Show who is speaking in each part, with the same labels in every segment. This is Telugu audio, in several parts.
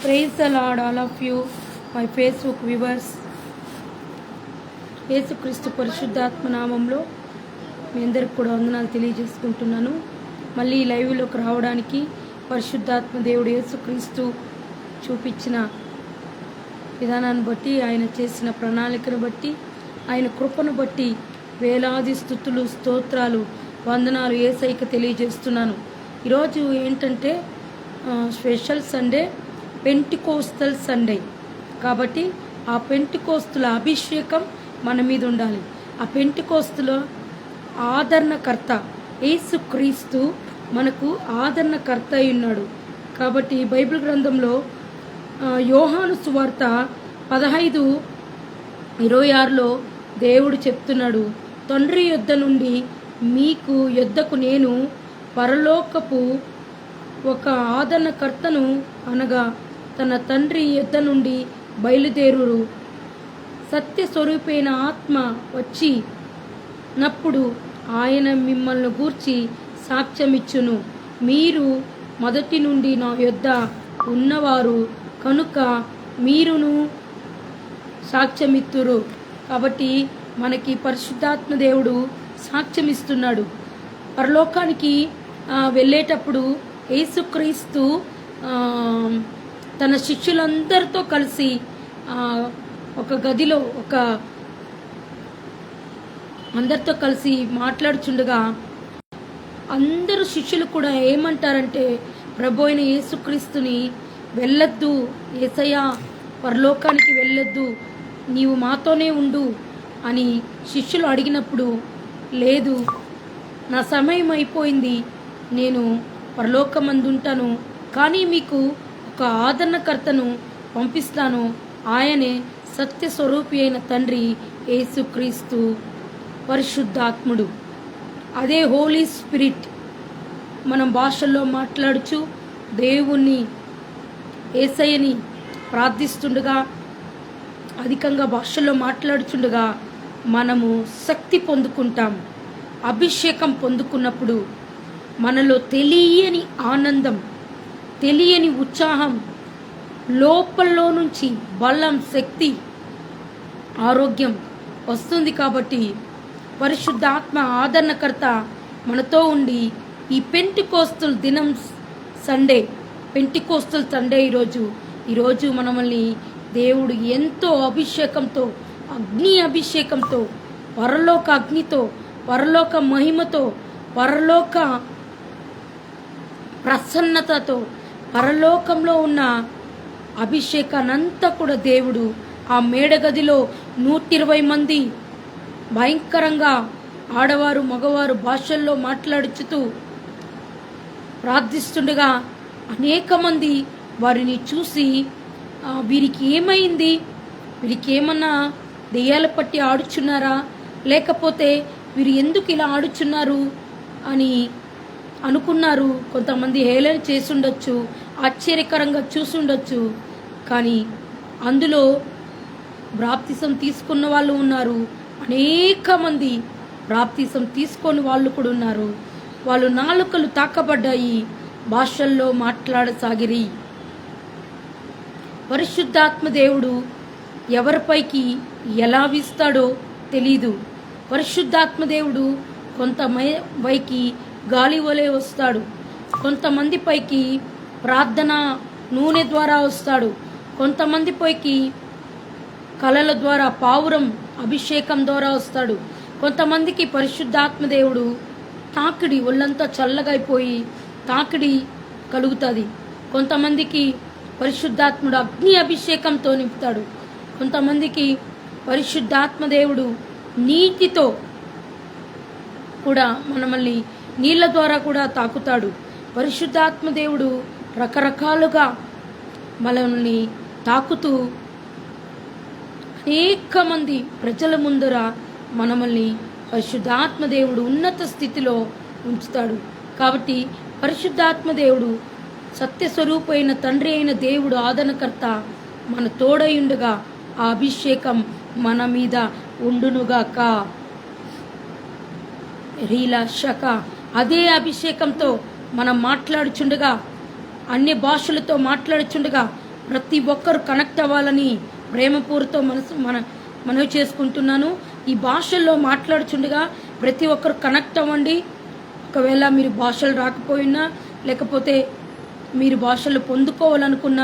Speaker 1: Praise the lord all of you my Facebook viewers. యేసుక్రీస్తు పరిశుద్ధాత్మ నామంలో మీ అందరికి కూడా వందనాలు తెలియజేసుకుంటున్నాను. మళ్ళీ లైవ్లోకి రావడానికి పరిశుద్ధాత్మ దేవుడు యేసుక్రీస్తు చూపించిన విధానాన్ని బట్టి, ఆయన చేసిన ప్రణాళికను బట్టి, ఆయన కృపను బట్టి వేలాది స్తుతులు, స్తోత్రాలు, వందనాలు యేసయ్యకి తెలియజేస్తున్నాను. ఈరోజు ఏంటంటే స్పెషల్ సండే, పెంటికోస్తల్ సండే. కాబట్టి ఆ పెంటికోస్తుల అభిషేకం మన మీద ఉండాలి. ఆ పెంటికోస్తుల ఆదరణకర్త యేసుక్రీస్తు మనకు ఆదరణకర్త అయి ఉన్నాడు. కాబట్టి బైబిల్ గ్రంథంలో యోహాను సువార్త 15:26లో దేవుడు చెప్తున్నాడు, తండ్రి యొద్ద నుండి మీకు యొద్దకు నేను పరలోకపు ఒక ఆదరణకర్తను, అనగా తన తండ్రి యొద్ద నుండి బయలుదేరురు సత్యస్వరూపైన ఆత్మ వచ్చినప్పుడు ఆయన మిమ్మల్ని గూర్చి సాక్ష్యమిచ్చును. మీరు మొదటి నుండి నా యొద్ద ఉన్నవారు కనుక మీరును సాక్ష్యమిత్తురు. కాబట్టి మనకి పరిశుద్ధాత్మ దేవుడు సాక్ష్యమిస్తున్నాడు. పరలోకానికి వెళ్ళేటప్పుడు యేసుక్రీస్తు తన శిష్యులందరితో కలిసి ఒక గదిలో అందరితో కలిసి మాట్లాడుచుండగా అందరూ శిష్యులు కూడా ఏమంటారంటే, ప్రభు అయిన యేసుక్రీస్తుని వెళ్ళొద్దు, యేసయ్య పరలోకానికి వెళ్ళొద్దు, నీవు మాతోనే ఉండు అని శిష్యులు అడిగినప్పుడు, లేదు నా సమయం అయిపోయింది, నేను పరలోకమందుంటాను, కానీ మీకు ఒక ఆదరణకర్తను పంపిస్తాను, ఆయనే సత్యస్వరూపి అయిన తండ్రి యేసుక్రీస్తు పరిశుద్ధాత్ముడు. అదే హోలీ స్పిరిట్. మనం భాషల్లో మాట్లాడుచు దేవుణ్ణి, యేసయ్యని ప్రార్థిస్తుండగా, అధికంగా భాషల్లో మాట్లాడుచుండగా మనము శక్తి పొందుకుంటాం. అభిషేకం పొందుకున్నప్పుడు మనలో తెలియని ఆనందం, తెలియని ఉత్సాహం, లోపల్లో నుంచి బలం, శక్తి, ఆరోగ్యం వస్తుంది. కాబట్టి పరిశుద్ధాత్మ ఆదరణకర్త మనతో ఉండి ఈ పెంటికోస్తల్ దినం సండే, పెంటికోస్తల్ సండే ఈరోజు మనల్ని దేవుడు ఎంతో అభిషేకంతో, అగ్ని అభిషేకంతో, పరలోక అగ్నితో, పరలోక మహిమతో, పరలోక ప్రసన్నతతో, పరలోకంలో ఉన్న అభిషేకాన్నంతా కూడా దేవుడు ఆ మేడగదిలో 120 మంది భయంకరంగా ఆడవారు, మగవారు భాషల్లో మాట్లాడుచుతూ ప్రార్థిస్తుండగా అనేక మంది వారిని చూసి, వీరికి ఏమైంది, వీరికి ఏమన్నా దెయ్యాల పట్టి ఆడుచున్నారా, లేకపోతే వీరు ఎందుకు ఇలా ఆడుచున్నారు అని అనుకున్నారు. కొంతమంది హేళన చేసుండొచ్చు, ఆశ్చర్యకరంగా చూసుండొచ్చు. కానీ అందులో బాప్తిసం తీసుకున్న వాళ్ళు ఉన్నారు, అనేక మంది బాప్తిసం తీసుకొని వాళ్ళు కూడా ఉన్నారు. వాళ్ళు నాలుకలు తాకబడ్డాయి, భాషల్లో మాట్లాడసాగిరి. పరిశుద్ధాత్మ దేవుడు ఎవరిపైకి ఎలా వీస్తాడో తెలీదు. పరిశుద్ధాత్మ దేవుడు కొంతమందిపైకి గాలి వలె వస్తాడు, కొంతమంది పైకి ప్రార్థన నూనె ద్వారా వస్తాడు, కొంతమంది పైకి కళల ద్వారా, పావురం అభిషేకం ద్వారా వస్తాడు, కొంతమందికి పరిశుద్ధాత్మ దేవుడు తాకిడి, ఒళ్ళంతా చల్లగా అయిపోయి తాకిడి కలుగుతుంది, కొంతమందికి పరిశుద్ధాత్ముడు అగ్ని అభిషేకంతో నింపుతాడు, కొంతమందికి పరిశుద్ధాత్మ దేవుడు నీటితో కూడా, మనల్ని నీళ్ళ ద్వారా కూడా తాకుతాడు. పరిశుద్ధాత్మ దేవుడు రకరకాలుగా మనల్ని తాకుతూ అనేక మంది ప్రజల ముందర మనల్ని పరిశుద్ధాత్మ దేవుడు ఉన్నత స్థితిలో ఉంచుతాడు. కాబట్టి పరిశుద్ధాత్మ దేవుడు సత్యస్వరూపైన తండ్రి అయిన దేవుడు ఆదరణకర్త మన తోడయుండగా ఆ అభిషేకం మన మీద ఉండునుగాక. రీలా శక అదే అభిషేకంతో మనం మాట్లాడుచుండగా, అన్య భాషలతో మాట్లాడుచుండగా ప్రతి ఒక్కరు కనెక్ట్ అవ్వాలని ప్రేమపూర్వతో మనవి చేసుకుంటున్నాను. ఈ భాషల్లో మాట్లాడుచుండగా ప్రతి ఒక్కరు కనెక్ట్ అవ్వండి. ఒకవేళ మీరు భాషలు రాకపోయినా, లేకపోతే మీరు భాషలు పొందుకోవాలనుకున్న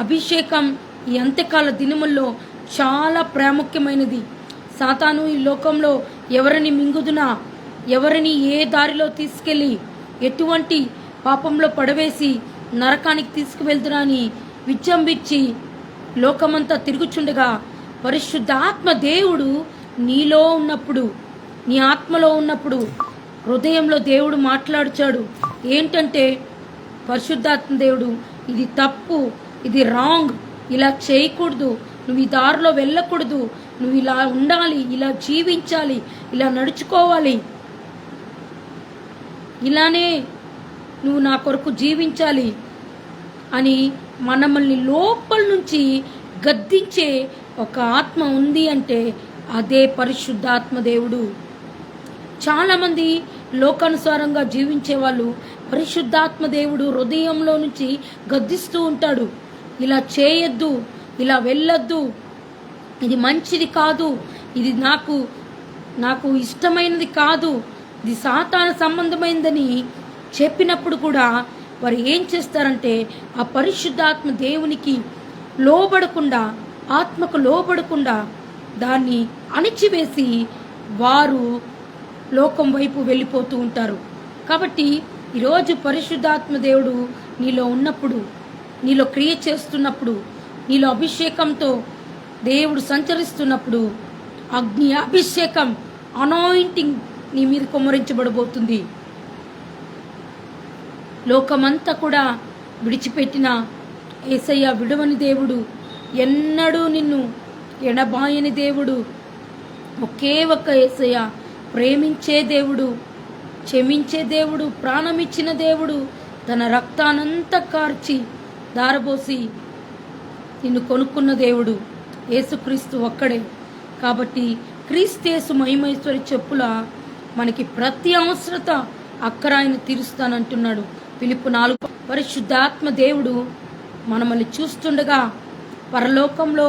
Speaker 1: అభిషేకం ఈ అంత్యకాల దినముల్లో చాలా ప్రాముఖ్యమైనది. సాతాను ఈ లోకంలో ఎవరిని మింగుదునా, ఎవరిని ఏ దారిలో తీసుకెళ్ళి ఎటువంటి పాపంలో పడవేసి నరకానికి తీసుకువెళ్తున్నా అని విజృంభించి లోకమంతా తిరుగుచుండగా, పరిశుద్ధాత్మ దేవుడు నీలో ఉన్నప్పుడు, నీ ఆత్మలో ఉన్నప్పుడు హృదయంలో దేవుడు మాట్లాడుచాడు. ఏంటంటే, పరిశుద్ధాత్మ దేవుడు ఇది తప్పు, ఇది రాంగ్, ఇలా చేయకూడదు, నువ్వు ఈ దారిలో వెళ్ళకూడదు, నువ్వు ఇలా ఉండాలి, ఇలా జీవించాలి, ఇలా నడుచుకోవాలి, ఇలానే నువ్వు నా కొరకు జీవించాలి అని మనల్ని లోపల నుంచి గద్దించే ఒక ఆత్మ ఉంది అంటే అదే పరిశుద్ధాత్మ దేవుడు. చాలామంది లోకానుసారంగా జీవించే వాళ్ళు పరిశుద్ధాత్మ దేవుడు హృదయంలో నుంచి గద్దిస్తూ ఉంటాడు. ఇలా చేయొద్దు, ఇలా వెళ్ళొద్దు, ఇది మంచిది కాదు, ఇది నాకు ఇష్టమైనది కాదు, ఇది సాతాను సంబంధమైనదని చెప్పినప్పుడు కూడా వారు ఏం చేస్తారంటే ఆ పరిశుద్ధాత్మ దేవునికి లోబడకుండా, ఆత్మకు లోబడకుండా దాన్ని అణిచివేసి వారు లోకం వైపు వెళ్ళిపోతూ ఉంటారు. కాబట్టి ఈరోజు పరిశుద్ధాత్మ దేవుడు నీలో ఉన్నప్పుడు, నీలో క్రియ చేస్తున్నప్పుడు, నీలో అభిషేకంతో దేవుడు సంచరిస్తున్నప్పుడు అగ్ని అభిషేకం, అనాయింటింగ్ నీ మీద కుమ్మరించబడబోతుంది. లోకమంతా కూడా విడిచిపెట్టిన యేసయ్య విడువని దేవుడు, ఎన్నడూ నిన్ను ఎడబాయని దేవుడు, ఒకే ఒక్క యేసయ్య ప్రేమించే దేవుడు, క్షమించే దేవుడు, ప్రాణమిచ్చిన దేవుడు, తన రక్తానంతా కార్చి దారబోసి నిన్ను కొనుక్కున్న దేవుడు యేసుక్రీస్తు ఒక్కడే. కాబట్టి క్రీస్తేసు మహిమైశ్వరి చెప్పుల మనకి ప్రతి అవసరత అక్కర ఆయన తీరుస్తానంటున్నాడు. ఫిలిప్పు 4. పరిశుద్ధాత్మ దేవుడు మనల్ని చూస్తుండగా పరలోకంలో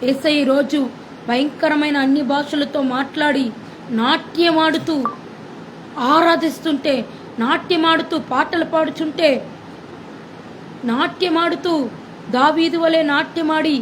Speaker 1: యేసయ్య రోజు భయంకరమైన అన్ని భాషలతో మాట్లాడి నాట్యమాడుతూ ఆరాధిస్తుంటే, నాట్యమాడుతూ పాటలు పాడుచుంటే, నాట్యమాడుతూ దావీదు వలె నాట్యమాడి